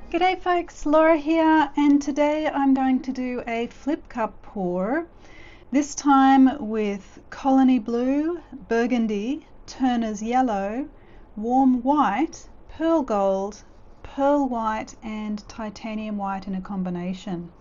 G'day folks, Laura here, and today I'm going to do a flip cup pour, this time with Colony Blue, Burgundy, Turner's Yellow, Warm White, Pearl Gold, Pearl White and Titanium White in a combination.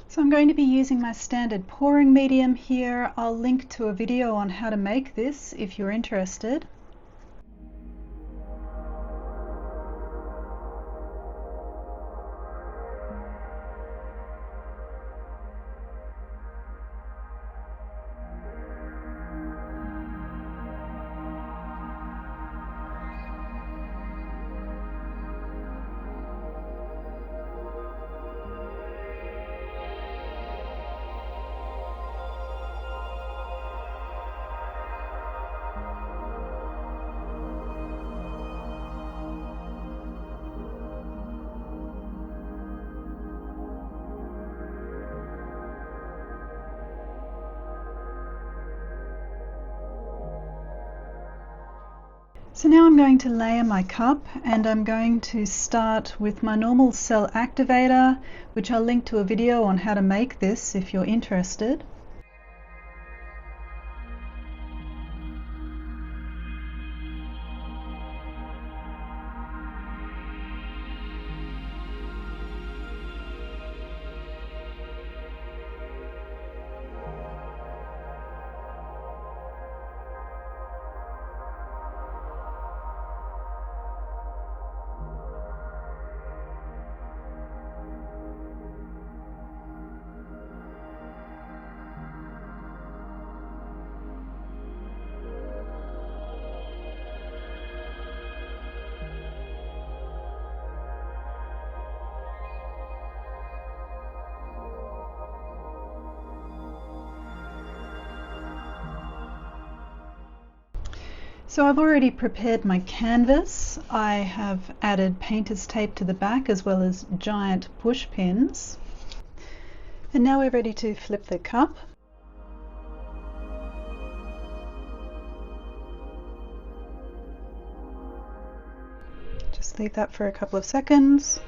So I'm going to be using my standard pouring medium here. I'll link to a video on how to make this if you're interested. So now I'm going to layer my cup, and I'm going to start with my normal cell activator, which I'll link to a video on how to make this if you're interested. So I've already prepared my canvas. I have added painter's tape to the back as well as giant push pins. And now we're ready to flip the cup. Just leave that for a couple of seconds.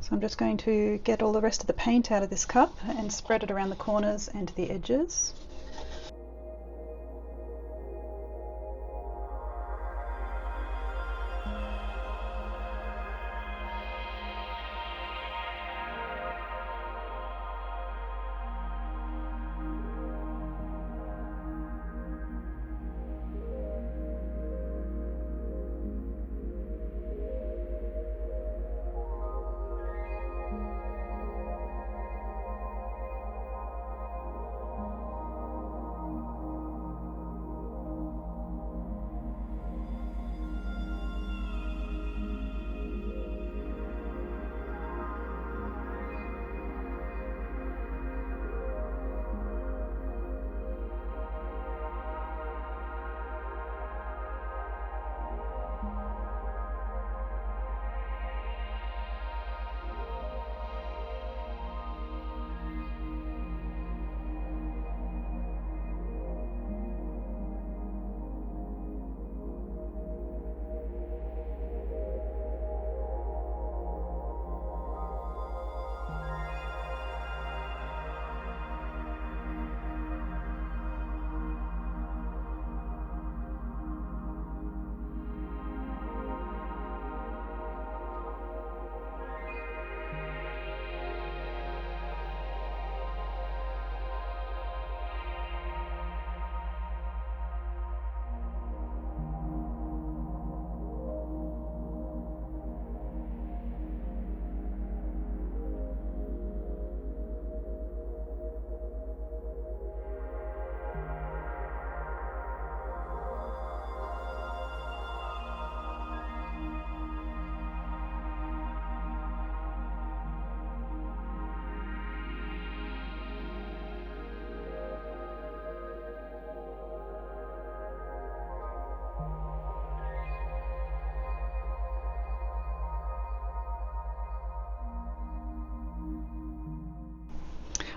So I'm just going to get all the rest of the paint out of this cup and spread it around the corners and the edges.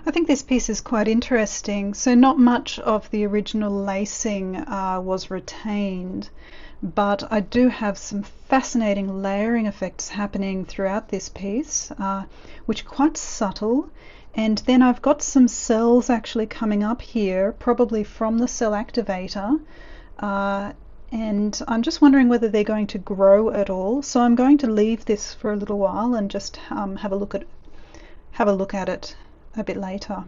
I think this piece is quite interesting. So not much of the original lacing was retained, but I do have some fascinating layering effects happening throughout this piece, which are quite subtle. And then I've got some cells actually coming up here, probably from the cell activator. And I'm just wondering whether they're going to grow at all. So I'm going to leave this for a little while and just have a look at it a bit later.